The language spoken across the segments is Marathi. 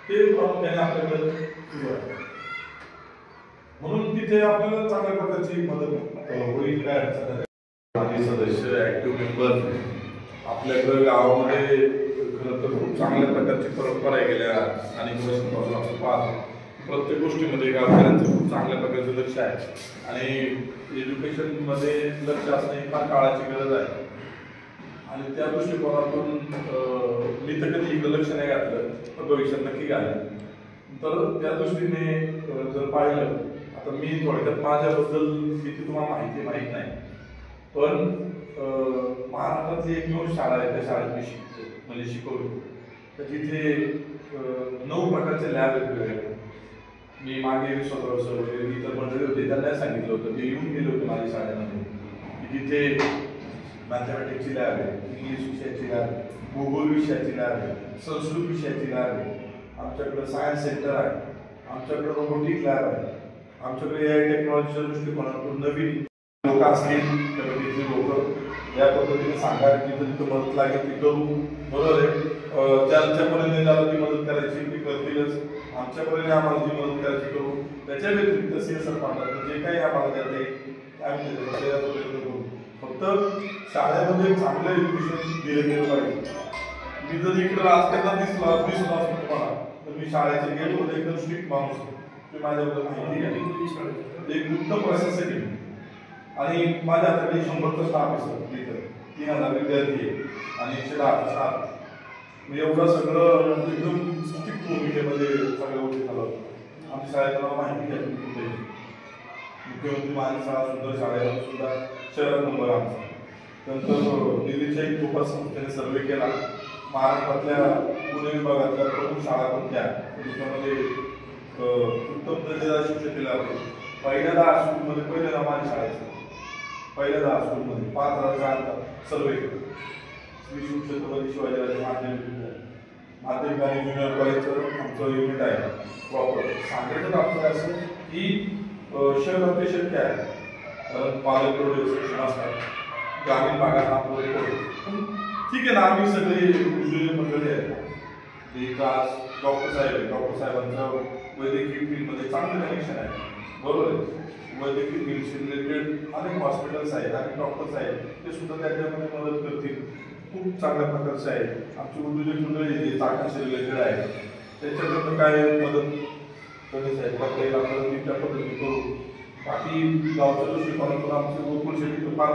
ते प्रामुख्याने आपल्याकडे सुरू आहे. म्हणून तिथे आपल्याला चांगल्या प्रकारची मदत होईल. काय अडचण नाही. माझे सदस्य ऍक्टिव्ह मेंबर आपल्याकडे गावामध्ये खरं तर खूप चांगल्या प्रकारची परंपरा आहे. गेल्या अनेक वर्षांपासून आपण पाहतो प्रत्येक गोष्टीमध्ये गावकऱ्यांचं खूप चांगल्या प्रकारचं लक्ष आहे आणि एज्युकेशनमध्ये लक्ष असणं ही फार काळाची गरज आहे. आणि त्या दृष्टिकोनातून मी तर कधी इकडं लक्ष नाही घातलं, पण भविष्यात नक्की घालेन. तर त्या दृष्टीने जर पाहिलं, आता मी थोडक्यात माझ्याबद्दल किती तुम्हाला माहित नाही, पण महाराष्ट्रातली एकमेव शाळा आहे. त्या शाळेत मी शिकवतो. तर तिथे 9 प्रकारचे लॅब आहेत वेगवेगळे. मी मागे स्वतः सर वगैरे इतर मंडळी होते त्यांना सांगितलं होतं, ते येऊन गेले होते माझ्या शाळेमध्ये की तिथे मॅथमॅटिक्सची लॅब आहे, इंग्लिश विषयाची लॅब आहे, भूगोल विषयाची लॅब आहे, संस्कृत विषयाची लॅब आहे, आमच्याकडे सायन्स सेंटर आहे, आमच्याकडे रोबोटिक लॅब आहे, आमच्याकडे AI टेक्नॉलॉजीच्या दृष्टिकोनातून नवीन लोक असतील तर तिथे लोक या पद्धतीने सांगा जिथं जिथं मदत लागेल ती करू. बरोबर आहे. ज्यांच्यापर्यंत ज्याला ती मदत करायची ती करतीलच, आमच्यापर्यंत आम्हाला जी मदत करायची करू. त्याच्या व्यतिरिक्त CSR फंडात जे काही आम्हाला देता येईल आम्ही त्याच्यापर्यंत करू. फक्त शाळेमध्ये चांगलं एज्युकेशन दिलं गेलं पाहिजे. मी जर इकडे राजकारणात दिसलो असतो तुम्हाला तर मी शाळेच्या गेटमध्ये एकदम स्ट्रिक्ट माणूस आहे. ते माझ्याबद्दल माहिती आहे. एक उत्तम प्रशासक आणि माझ्या हाताकडे 100चा स्टाफ आहे सर. तिथं 3000 विद्यार्थी आहे आणि 110 स्टाफ. मी एवढं सगळं एकदम स्ट्रिक्ट भूमिकेमध्ये सगळ्या गोष्टी चालवतो. आमच्या शाळेला माहिती आहे कुठे मुख्यमंत्री माझी शाळा सुद्धा शाळेला सुद्धा शहरात नंबर आमचा. नंतर दिल्लीच्या एक खूपच संस्थेने सर्वे केला महाराष्ट्रातल्या पुणे विभागातल्या प्रमुख शाळा कोणत्या त्याच्यामध्ये उत्तम दर्जेदार शिक्षक केले होते. पहिल्या 10 स्कूलमध्ये पहिल्या माझ्या शाळेचं पहिल्या 10 स्कूलमध्ये 5000 सर्वे केला. श्री छत्रपती शिवाजीराजे माध्यमिक आणि ज्युनियर कॉलेजचं आमचं युनिट आहे. प्रॉपर सांगायचं आपलं असं की शहरात ते शक्य आहे कारण पालक शिक्षण असतात ग्रामीण भागात आपलं ठीक आहे ना. आम्ही सगळे उद्योजक मंडळी आहेत. एक आज डॉक्टर साहेब आहे. डॉक्टर साहेबांचं वैद्यकीय फील्डमध्ये चांगलं कनेक्शन आहे. बरोबर आहे. वैद्यकीय फील्डशी रिलेटेड अनेक हॉस्पिटल्स आहेत आणि डॉक्टर्स आहेत ते सुद्धा त्याच्यामध्ये मदत करतील. खूप चांगल्या प्रकारचे आहे. आमची उद्योजक मंडळी चाकाशी रिलेटेड आहे. त्याच्याकडनं काय मदत करण्याची आहे का पहिला आपण त्या पद्धतीने करू. बाकी गावच्या दृष्टिकोनातून आमचे गोकुळ शेती फार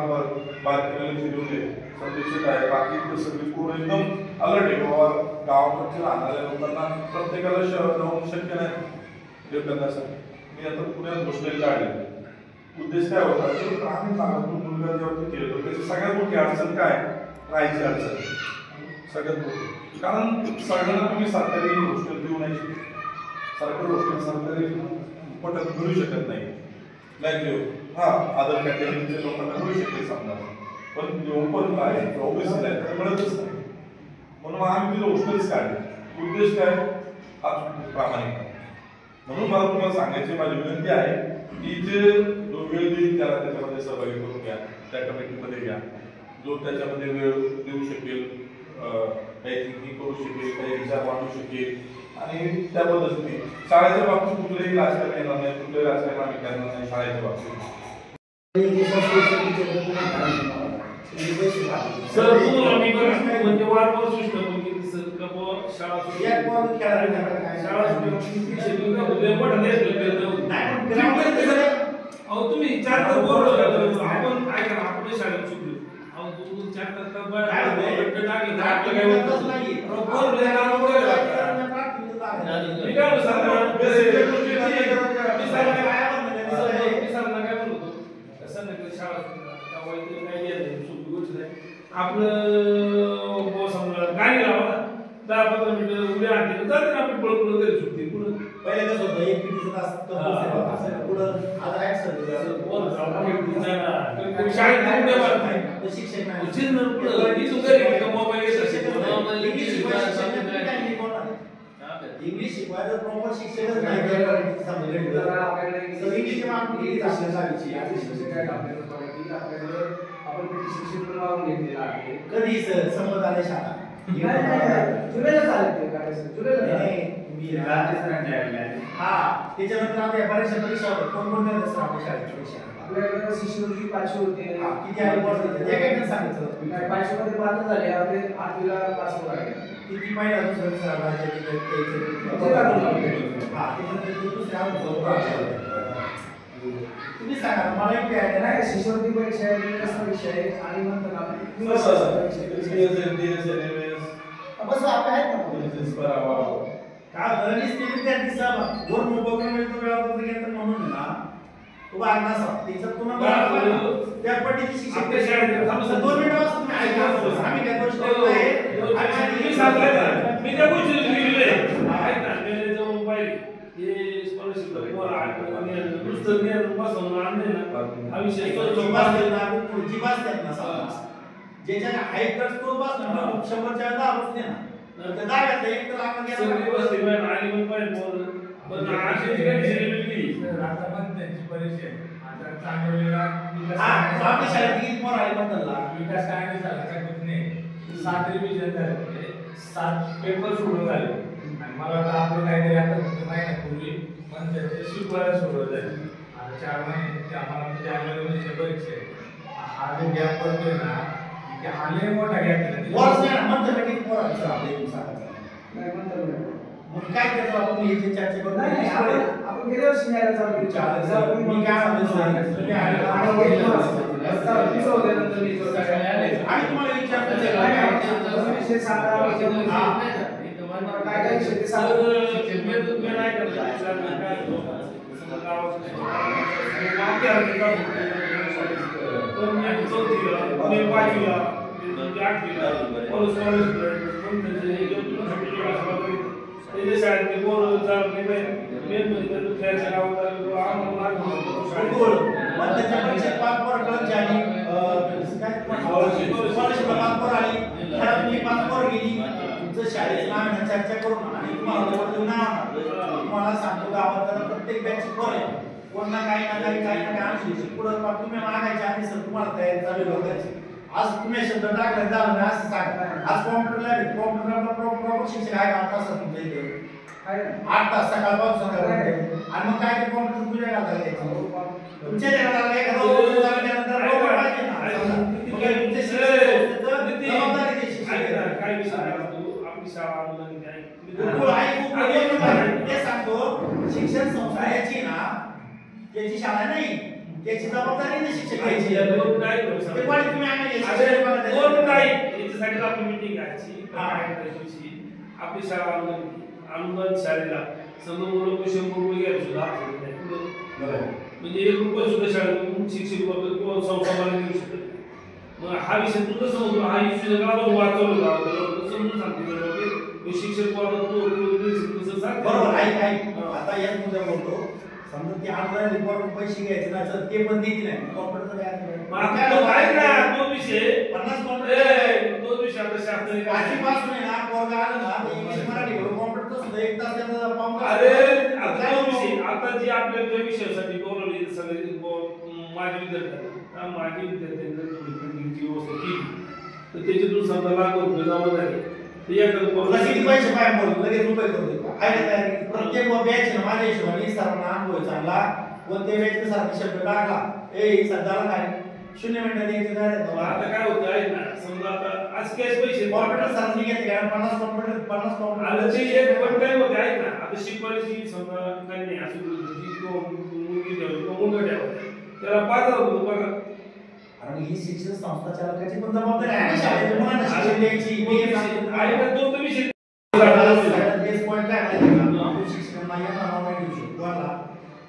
बारकाईने फिरवले संदेशित आहे. बाकी सगळी पूर्ण एकदम अलर्ट आहे बाबा गावाकडच्या राहणाऱ्या लोकांना प्रत्येकाला शहरात जाऊन शक्य नाही हे करण्यासाठी. मी आता पुण्यात हॉस्टेल काढले. उद्देश काय होता की ग्रामीण भागातून मुलगा जेव्हा तिथे येतो त्याची सगळ्यात मोठी अडचण काय राहायची अडचण सगळ्यात मोठी. कारण सगळ्यांना तुम्ही सरकारी हॉस्टेल देऊ नाही शकत. सरकारी हॉस्टेल सरकारी पटत मिळू शकत नाही. हा अदर कॅटेगरीच्या लोकांना मिळू शकेल समजा, पण ओपन आहे ओबीसी आहे तर मिळतच नाही. म्हणून आम्ही तिथे हॉस्टेल्स काढले. उद्देश काय हा प्रामाणिकता. म्हणून मला तुम्हाला सांगायची माझी विनंती आहे की जे जो वेळ देईल त्याला त्याच्यामध्ये सहभागी करून घ्या. त्या कमिटीमध्ये घ्या. जो त्याच्यामध्ये वेळ देऊ शकेल काही थिंकिंग करू शकेल काही विचार मांडू शकेल आणि त्या पद्धतीने शाळेच्या बाबतीत कुठलेही राजकारण येणार नाही. कुठलेही राजकारण आम्ही करणार नाही शाळेच्या बाबतीत. सर तुम्हाला मी म्हणजे वारंवार सूचना पण केली सर का बुवा शाळा अहो तुम्ही 4 तास बोललो आपण ऐका ना आपल्या शाळेत चुकलो. अहो 2-4 तास आपलं समजा गाडी लावा 10-15 मिनिटं उद्या आणते जाते ना आपण पळत घरी सुटते. पुढे पहिले कसं होतं एक पिढीचं तास पुढं आता ऍक्शन शाळेत शिक्षक इंग्लिश शिकवायचं प्रॉपर शिक्षणच नाही. कधी सर संबंध आले शाळा जुलैला चालेल ते काढायचं. जुलैला हा त्याच्यानंतर आता परीक्षा होतात. कोणकोणत्या सर आपल्या शाळेत परीक्षा आपल्याकडे शिष्यवृत्ती 500 होते. किती आले एक सांगितलं नाही 500 मध्ये पात्र झाले आपले 8वीला पास झाले. किती महिना दुसरं राज्यात हा त्याच्यानंतर दुसऱ्या तुम्ही सांगा मला एक आयडिया नाही. शिष्यवृत्ती परीक्षा आहे कसा विषय आहे आणि नंतर आपण बस आपले आहेत ना काय गणित ते विद्यार्थी सहभाग दोन उपक्रम येतो वेळापत्रक येतं म्हणून ना तो भाग नसा त्याच्यात पुन्हा त्या पद्धतीची शिक्षक 2 मिनिटात तुम्ही ऐका आम्ही काय गोष्ट आहे मी सांगताय ना मी त्या गोष्टी लिहिले आहेत ना मी जो मोबाईल हे स्कॉलरशिप वर आणि नुसतं ज्ञान बसवून आणले ना हा विषय तो पुढची बास त्यात ना ज्याच्या हाईट तो बास ना 100च्या 10 बसते ना तर दाव्यात एक तर आपण सगळी बसते पण आणि पण पण आधी ठिकाणी लिहिली आता पण त्यांची परीक्षा आहे. आता चांगलीला आपल्या शाळेत किती पोर आले बदलला विकास काय नाही झाला काय कुठे नाही 7 रिव्हिजन झाले म्हणजे 7 पेपर सोडून झाले आणि मला वाटतं आपलं काहीतरी आता फक्त महिन्यापूर्वी पण त्याचे शिकवायला सुरुवात झाली. आता 4 महिने आम्हाला जानेवारीमध्ये परीक्षा आहे. हा जो गॅप पडतोय ना की आले मोठा गॅप आहे. वर्ष नाही म्हणतो किती पोर आले सर आपले सांगा नाही म्हणतो मग काय करतो आपण हे चर्चा करू नाही आपण गेल्या वर्षी न्यायला चालू केली मी काय म्हणतो तुम्ही आले आणि तुम्हाला विचारतो विषय सांगा काय काय विषय ते सांगा नाही करता चर्चा करून आणि तुम्हाला सांगतो गावात प्रत्येक बॅच कोण ना काही ना काही आणखी पुढे तुम्ही मागायचे आणि सर तुम्हाला तयारी चालू होतायची. आज तुम्ही शब्द टाकला झालं नाही असं सांगा. आज कॉम्प्युटरला प्रॉपर शिक्षक आहे 8 तास तुमच्या इथे 8 तास सकाळपासून संध्याकाळपर्यंत आणि मग काय ते कॉम्प्युटर पूजा करता तुमच्या जगाला एखादा त्यानंतर पाहिजे ना काय विषय आपली शाळा ते सांगतो शिक्षण संस्था याची ना त्याची शाळा नाही त्याची जबाबदारी नाही शिक्षक घ्यायची. आपली मीटिंग घ्यायची आपली शाळा अनुदान शाळेला समजा मुलं 100 रुपये घ्यायला सुद्धा म्हणजे 1 रुपये सुद्धा शाळेतून शिक्षक किंवा संस्थापना घेऊ शकत. मग हा विषय तुझं समजून हा इश्यू गावात वाचवला समजून सांगते शिक्षक बरोबर आता याच मुद्दा बोलतो समजा ते अनुदान रिपोर्ट पैसे घ्यायचे ना तर ते पण देत नाही कॉम्प्युटर काय ना 2 विषय 50 कॉम्प्युटर 2 विषय आता शास्त्र आधीपासून आहे ना पोरगा आलं ना इंग्लिश मराठी बरोबर कॉम्प्युटर सुद्धा 1 तास त्याचा पाऊण अरे आता जी आपल्या विषयासाठी बोलवली सगळे माझे विद्यार्थ्यांना थोडी फंडिंगची व्यवस्था केली तर त्याच्यातून समजा ₹1,00,000 जमा झाले. किती पैसे पाय बोल लगेच रुपये करू प्रत्येक बॅच ना माझ्या हिशोबाने सरांना अनुभव चांगला कोणत्या बॅचने सारखे शब्द टाकला सध्याला काय 0 मिनिटं द्यायचे काय आता काय होतं आहे ना समजा आता आज कॅश पैसे कॉम्प्युटर सरांनी घेतले कारण 50 कॉम्प्युटर आता ते एक वन टाइम होते आहेत ना आता शिकवायची समजा काही नाही असं मुलगी ठेवली मुलगा ठेवला त्याला 5,000 रुपये पगार. आणि ही शिक्षण संस्था चालकाची पण जबाबदारी आहे शाळेत मुलांना शिक्षण द्यायची आणि तो विषय बेस पॉइंट काय आहे आपण शिक्षकांना यांना नाव नाही देऊ शकतो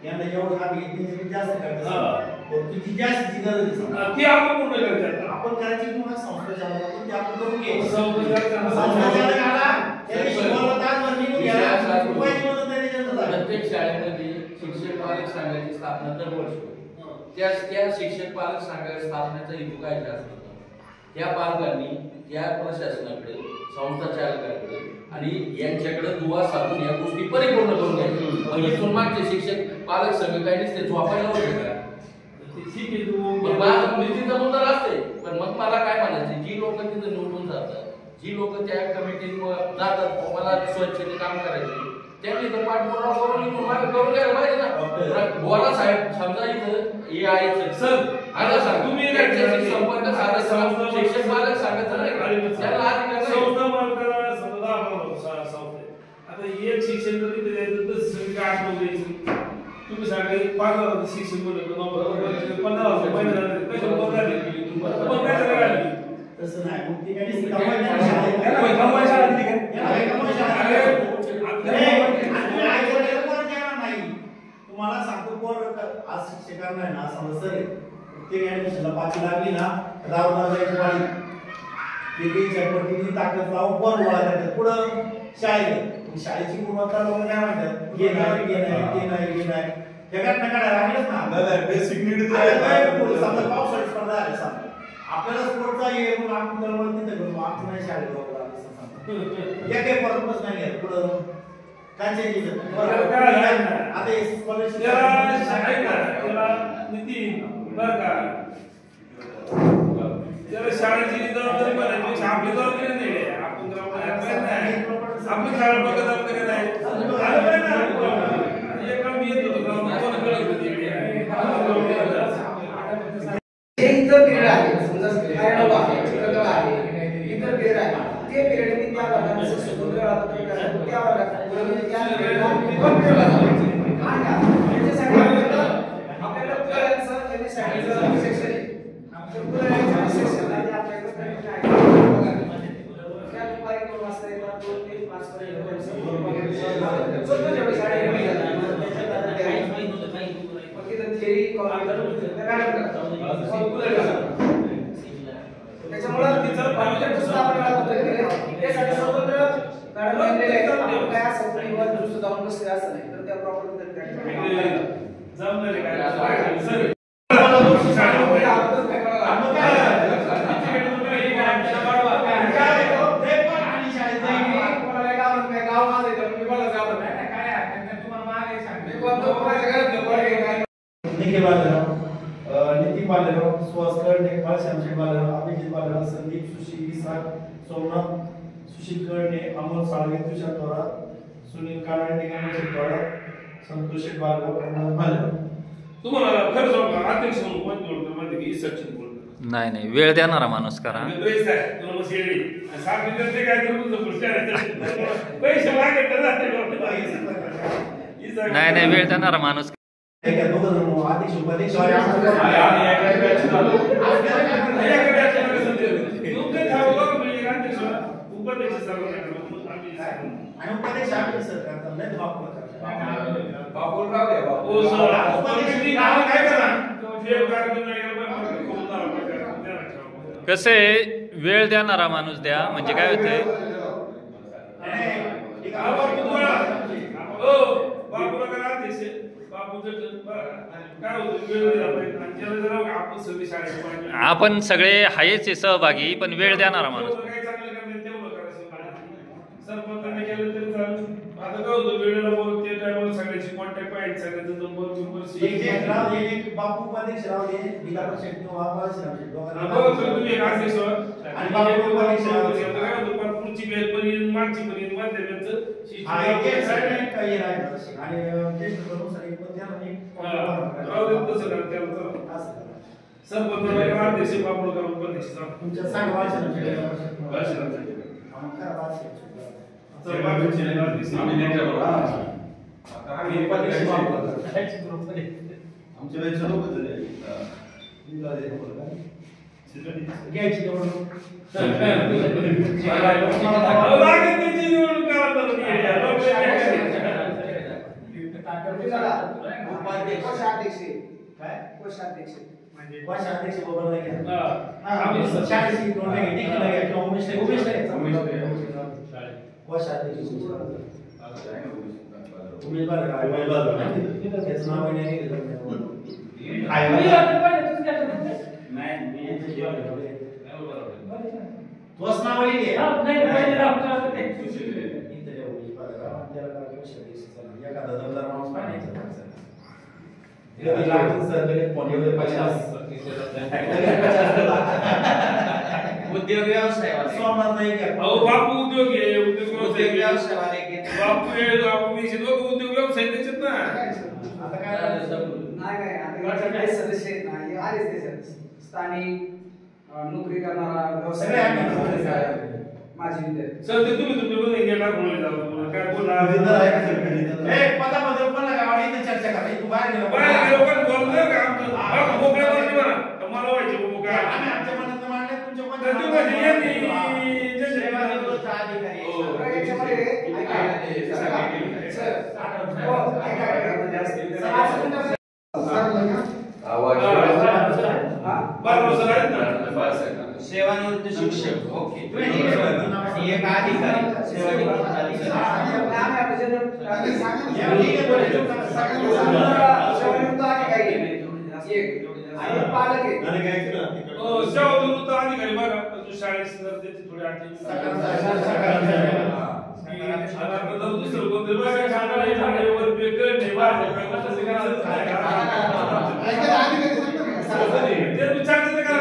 यांना एवढं काम घेतली जास्त करतात तुझी जास्तीची गरज आहे ती आपण पूर्ण करायचं आपण करायची किंवा संस्था चालवतो ते आपण करून घ्यायचं संस्था चालकाला त्याने शिकवलं तासभर निघून गेला रुपयाची मदत नाही त्याच्यात प्रत्येक शाळेमध्ये शिक्षक पालक संघाची स्थापना दरवर्षी त्या शिक्षक पालक संघाच्या स्थापनेचा हेतू काय असतो त्या पालकांनी त्या प्रशासनाकडे संस्था चालकाकडे आणि यांच्याकडे दुवा साधून या गोष्टी परिपूर्ण करून घ्यायच्या. म्हणजे मागचे शिक्षक पालक संघ काही नसते झोपायला होते का तिथं मुद्दा असते पण मग मला काय म्हणायचं जी लोक तिथं निवडून जातात जी लोक त्या कमिटीत जातात मला स्वच्छते काम करायचे त्यांनी तर पाठपुरावा करून इथून मागे करून घ्यायला पाहिजे ना. बोला साहेब समजा इथं हे आहे सर आता सांग तुम्ही संपर्क साधा शिक्षक मालक सांगत नाही त्याला अधिकार संस्था मालकाला समजा आता एक शिक्षण जरी द्यायचं तर सगळी 8 लोक द्यायची. तुम्ही सांगा 5,000 शिक्षण बोलत 15,000 महिन्याला कशा पगार दिली तुम्हाला पण काय करायला तसं नाही मग ती काही तुम्हाला सांगतो पोर आज शिक्षकांना आहे ना समजतं रे प्रत्येक ऍडमिशनला 5 लागली ना राव जायची वाढी कितीच्या पटीने ताकद लावून पोर गोळा करतात पुढं शाळेची गुणवत्ता लोक काय म्हणतात हे नाही ते नाही जगात नका राहिलंच ना बेसिक नीड समजा पावसाळी स्पर्धा आहे समजा आपल्याला स्पोर्टचा ये मग आपण दरवर्षी तिथे करतो आमचं नाही शाळेत वगैरे या काही परतच नाही आहे पुढं काय चेंजेस आता स्कॉलरशिप त्याला शाळेची जबाबदारी पण आपली जबाबदारी नाही आपण आपली शाळा बघत आपल्याकडे नाही एक काम येत होतं इतर पिरियड आहे समजा आयडॉल आहे चित्रकला आहे इतर पिरियड आहे ते पिरियड मी त्या वर्गाचं स्वतंत्र वेळापत्रक करायचं त्या वर्गात म्हणजे त्या पिरियडला कॉम्प्युटरला जायचं आणि त्याच्यासाठी आपल्याला पुराव्यांचं त्यांनी सांगितलं सेक्शन आहे आमच्या पुराव्यांच्या सेक्शनला ते आपल्याकडे कनेक्ट आहे त्या दुपारी 2 वाजता येतात 2 ते 5 पर्यंत स्वतः जेवढे शाळेत थेरी त्याच्यामुळे तिचं कॉन्टेंट सुद्धा आपण त्यासाठी स्वतंत्र मॅडम बनलेले आहेत आपण काय असं परिवार दुरुस्त जाऊन बसले असं नाही तर त्या प्रॉपर्टी जमणार काय सर नीती बालेराव सुहास कर्णे श्यामजी बालेराव अभिजित बालेराव संदीप सुशील विसाक सोमनाथ सुशील कर्णे अमोल साळवे तुषार थोरात सुनील कानाडे संतोष बालेराव बालेराव तुम्हाला खरं सांगू अध्यक्ष म्हणून कोण निवडतो माहिती की सचिन बोलतो नाही वेळ देणारा माणूस करा. नाही वेळ देणारा माणूस कसे वेळ देणारा माणूस द्या म्हणजे काय होतंय आपण सगळे आहेच सहभागी पण वेळ देणारा माणूस सरपंचाने केलं तरी चालेल. आता काय होतं वेळेला बोलत त्या टायमाला सगळ्यांची कॉन्टॅक्ट पाहिजे सगळ्यांचा नंबर एक बापू उपाध्यक्ष राव हे जिल्हा परिषद किंवा तुम्ही एक अध्यक्ष आणि बापू उपाध्यक्ष काय होतं पुढची वेळ पर्यंत मागची पर्यंत वाद्याचं सरपंचाला अध्यक्ष बापू करून उपाध्यक्ष उद्योग व्यवसायवाले सोमनाथ नाही घ्या. अहो बापू उद्योग आहे, उद्योग उद्योग व्यवसाय व्यवसायवाले बापू आहे, बापू मी दोघं उद्योग व्यवसाय त्याच्यात ना. आता काय नाही आता काही सदस्य आहेत ना हे आलेच त्याच्यात स्थानिक नोकरी करणारा सगळे आम्ही व्यवसाय माझी विद्यार्थी सर ते तुम्ही तुमच्या गेला बोलले जाऊ काय बोलणार पदामध्ये पण गावाला इथे चर्चा करा. तू बाहेर गेला. बाहेर गेलो पण बोललं का आमचं मोकळ्या बोलते म्हणा तर मला व्हायचे मोकळ्या आम्ही आमच्या मनात मांडले तुमच्या तर तुम्ही कशी यांनी सेवानिवृत्त अधिकारी. याच्यामध्ये ऐका सर हो ऐका बरोबर सर आहेत ना. सेवानिवृत्त शिक्षक ओके आणि एक अधिकारी सेवानिवृत्त अधिकारी सेवानिवृत्त अधिकारी बघा तू शाळेत सर त्याची थोडी आठवण दुसरं कोणतरी बघा शाळेवर बेकर नाही ते विचारचं करा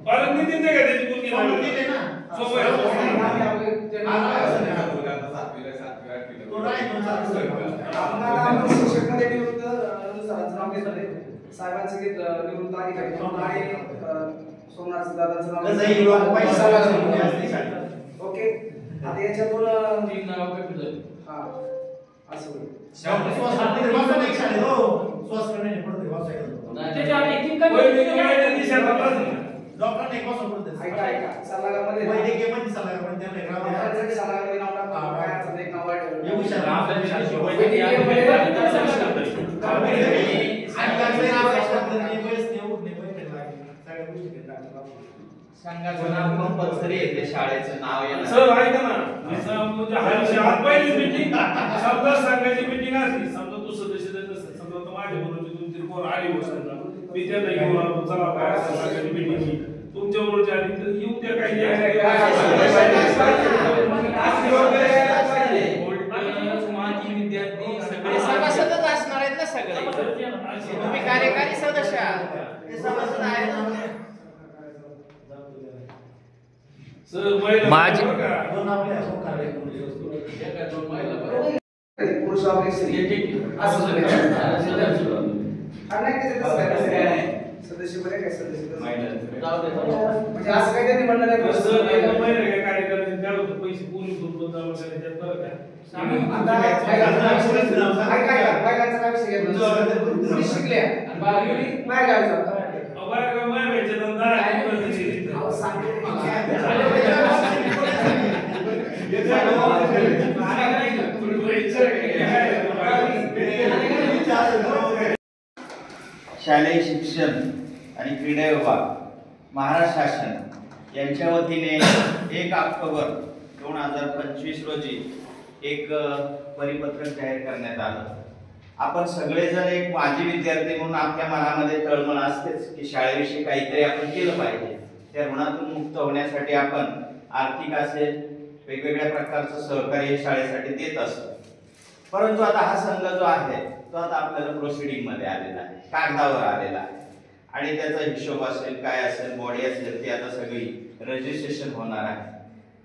पालक निधी का त्याची मुलगी शिक्षकमध्ये निवृत्त सरांचं नाव घेतलं साहेबांचं निवृत्त अधिकारी आणि सोमनाथ दादांचं नाव ओके आता याच्यातून 3 नाव कमी हा असं होईल ऐका ऐका सल्लागारमध्ये वैद्यकीय मध्ये सल्लागार पण त्यांना सल्लागारमध्ये नाव टाकलं काय अडचण एक नाव वाढलं संघाचं नाव कंपल्सरी आहे ते शाळेचं नाव येणार सर ऐका ना म्हणजे हा विषय आज पहिली मीटिंग समजा संघाची मीटिंग असली समजा तू सदस्य नसेल समजा तर माझ्या बरोबरची 2-3 पोरं आली बसायला मी त्यांना घेऊन आलो चला बाहेर संघाची मीटिंग तुमच्या बरोबरची आली तर येऊ त्या काही माझी विद्यार्थी सगळे सभासदच असणार आहेत ना सगळे तुम्ही कार्यकारी सदस्य आहात ते सभासद आहेत ना सर महिला माझी- बघा. पुरुष सदस्य बरे काय सदस्य म्हणजे असं काही त्यांनी म्हणलं नाही सर महिला काय कार्यकर्ते द्यावं होतं पैसे पोलीस भरपूर दावा करायचे त्यात बरं काय आता बायकांचा काय विषय घेतला मुली शिकल्या आणि बाहेर गावी जातात बाहेर व्हायचे धंदा आहे अहो, सांगतो शालेय शिक्षण आणि क्रीडा विभाग महाराष्ट्र शासन यांच्या वतीने 1 ऑक्टोबर 2025 रोजी एक परिपत्रक जाहीर करण्यात आलं. आपण सगळेजण एक माजी विद्यार्थी म्हणून आपल्या मनामध्ये तळमळ असतेच की शाळेविषयी काहीतरी आपण केलं पाहिजे. त्या ऋणातून मुक्त होण्यासाठी आपण आर्थिक असेल वेगवेगळ्या प्रकारचं सहकार्य शाळेसाठी देत असतो. परंतु आता हा संघ जो आहे तो आता आपल्याला प्रोसिडिंग मध्ये आलेला आहे, कागदावर आलेला आहे आणि त्याचा हिशोब असेल काय असेल बॉडी असेल ती आता सगळी रजिस्ट्रेशन होणार आहे.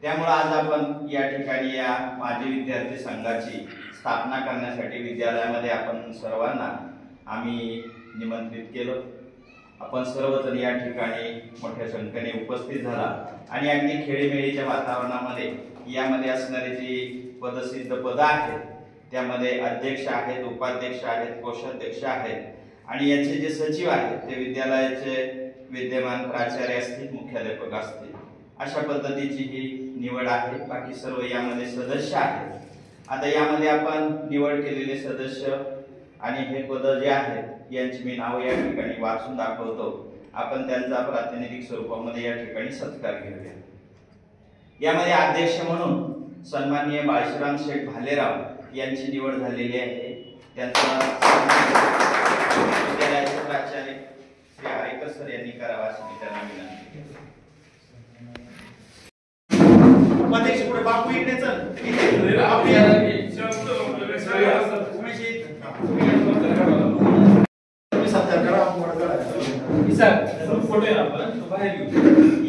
त्यामुळे आज आपण या ठिकाणी या माजी विद्यार्थी संघाची स्थापना करण्यासाठी विद्यालयामध्ये आपण सर्वांना आम्ही निमंत्रित केलं. आपण सर्वजण या ठिकाणी मोठ्या संख्येने उपस्थित झाला आणि अगदी खेळीमेळीच्या वातावरणामध्ये यामध्ये असणारी जी पदसिद्ध पदं आहेत त्यामध्ये अध्यक्ष आहेत, उपाध्यक्ष आहेत, कोषाध्यक्ष आहेत आणि याचे जे सचिव आहेत ते विद्यालयाचे विद्यमान प्राचार्य असतील, मुख्याध्यापक असतील. अशा पद्धतीची ही निवड आहे. बाकी सर्व यामध्ये सदस्य आहेत. आता यामध्ये आपण निवड केलेले सदस्य आणि हे पद जे आहेत यांची मी नाव या ठिकाणी वाचून दाखवतो. आपण त्यांचा प्रातिनिधिक स्वरूपामध्ये या ठिकाणी सत्कार घेऊया. यामध्ये अध्यक्ष म्हणून सन्माननीय बाळशिराम शेठ भालेराव यांची निवड झालेली आहे। त्यांचा विद्यालयाचे प्राचार्य श्री आरेकर सर यांनी करावा अशी मी त्यांना विनंती करतो। उपाध्यक्ष पुढे बापू इकडे चल।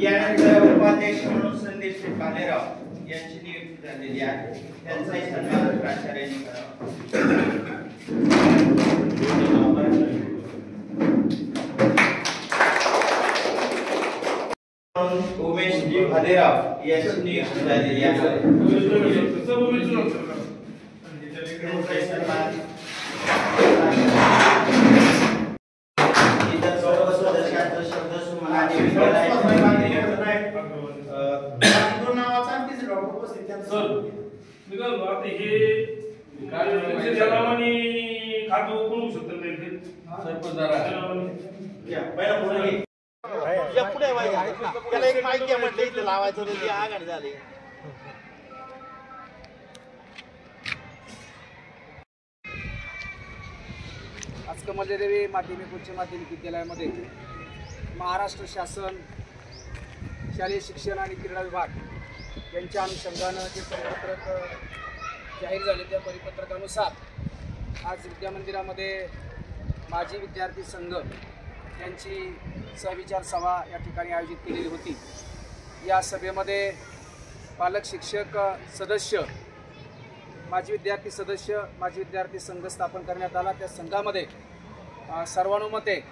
यानंतर उपाध्यक्ष म्हणून संदेश शेठ भालेराव यांची नियुक्ती झालेली आहे। त्यांचाही सन्मान प्राचार्यांनी करावा। उमेश जी भालेराव यांची नियुक्ती झालेली आहे। इतर सर्व सदस्यांचा शब्द सुमनाने दोन नावाचा आणि तिसरे डॉक्टर उपस्थित त्यांचं मी काय आता हे खातो करू शकतो या पहिला पुढे घे। या पुढे त्याला एक माईक घ्या म्हटलं इथे लावायचं होतं ते आघाडी झाली। आज कमलदेवी माध्यमिक उच्च माध्यमिक विद्यालयामध्ये महाराष्ट्र शासन शालेय शिक्षण आणि क्रीडा विभाग यांच्या अनुषंगानं जे परिपत्रक जाहीर झाले त्या परिपत्रकानुसार आज विद्यामंदिरामध्ये माजी विद्यार्थी संघ यांची सहविचार सभा या ठिकाणी आयोजित केलेली होती। या सभेमध्ये पालक शिक्षक सदस्य माजी विद्यार्थी सदस्य माजी विद्यार्थी संघ स्थापन करण्यात आला। त्या संघामध्ये सर्वानुमते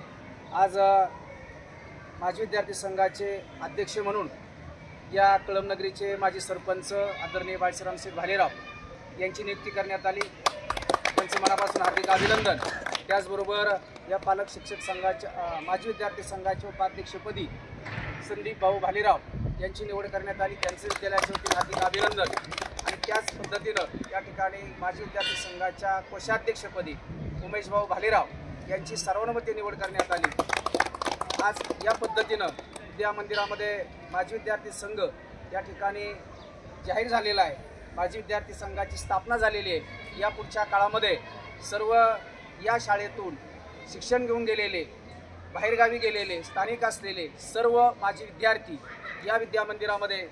आज माजी विद्यार्थी संघाचे अध्यक्ष म्हणून या कळमनगरीचे माजी सरपंच आदरणीय बाळशिराम शेठ भालेराव यांची नियुक्ती करण्यात आली। त्यांचे मनापासून हार्दिक अभिनंदन। त्याचबरोबर या पालक शिक्षक संघाच्या माजी विद्यार्थी संघाच्या उपाध्यक्षपदी संदीप भाऊ भालेराव यांची निवड करण्यात आली। त्यांचे विद्यालयाच्या वतीने हार्दिक अभिनंदन। आणि त्याच पद्धतीनं या ठिकाणी माजी विद्यार्थी संघाच्या कोषाध्यक्षपदी उमेश भाऊ भालेराव यांची सर्वानुमते निवड करण्यात आली। आज या पद्धतीनं विद्या मंदिरामध्ये माजी विद्यार्थी संघ या ठिकाणी जाहीर झालेला आहे। माजी विद्यार्थी संघाची स्थापना झालेली आहे। या पुढच्या काळामध्ये सर्व या शाळेतून शिक्षण घेऊन गेलेले बाहेरगावी गेलेले स्थानिक असलेले सर्व माजी विद्यार्थी या विद्यामंदिरामध्ये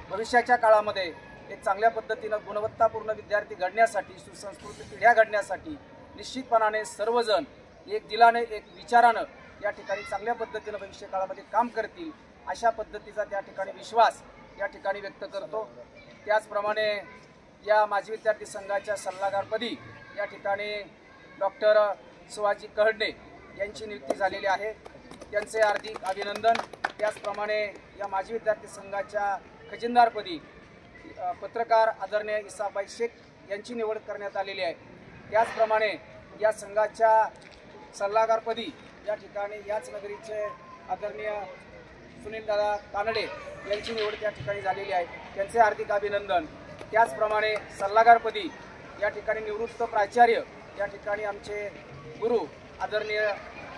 भविष्याच्या काळामध्ये एक चांगल्या पद्धतीनं गुणवत्तापूर्ण विद्यार्थी घडण्यासाठी सुसंस्कृत पिढ्या घडण्यासाठी निश्चितपणाने सर्वजण एक दिलाने एक विचारानं या ठिकाणी चांगल्या पद्धतीनं भविष्य काळामध्ये काम करतील अशा पद्धतीचा त्या ठिकाणी विश्वास या ठिकाणी व्यक्त करतो। त्याचप्रमाणे या माजी विद्यार्थी संघाच्या सल्लागारपदी या ठिकाणी डॉक्टर सुहाजी कहडणे यांची नियुक्ती झालेली आहे। त्यांचे हार्दिक अभिनंदन। त्याचप्रमाणे या माजी विद्यार्थी संघाच्या खजिनदारपदी पत्रकार आदरणीय इसाबाई शेख यांची निवड करण्यात आलेली आहे। त्याचप्रमाणे या संघाच्या सल्लागारपदी या ठिकाणी याच नगरीचे आदरणीय सुनीलदादा कानडे यांची निवड त्या ठिकाणी झालेली आहे। त्यांचे हार्दिक अभिनंदन। त्याचप्रमाणे सल्लागारपदी या ठिकाणी निवृत्त प्राचार्य या ठिकाणी आमचे गुरु आदरणीय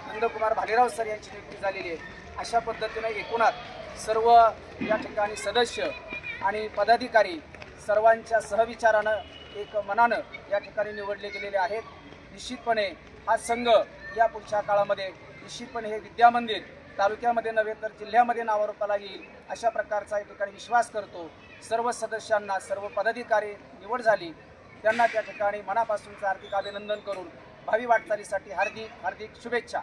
नंदकुमार भालेराव सर यांची नियुक्ती झालेली आहे। अशा पद्धतीने एकूणात सर्व या ठिकाणी सदस्य आणि पदाधिकारी सर्वांच्या सहविचारानं एक मनानं या ठिकाणी निवडले गेलेले आहेत। निश्चितपणे हा संघ या पुढच्या काळामध्ये निश्चितपणे हे विद्यामंदिर तालुक्यामध्ये नव्हे तर जिल्ह्यामध्ये नावारूपाला येईल अशा प्रकारचा या ठिकाणी विश्वास करतो। सर्व सदस्यांना सर्व पदाधिकारी निवड झाली त्यांना त्या ठिकाणी मनापासूनचं हार्दिक अभिनंदन करून भावी वाटचालीसाठी हार्दिक शुभेच्छा।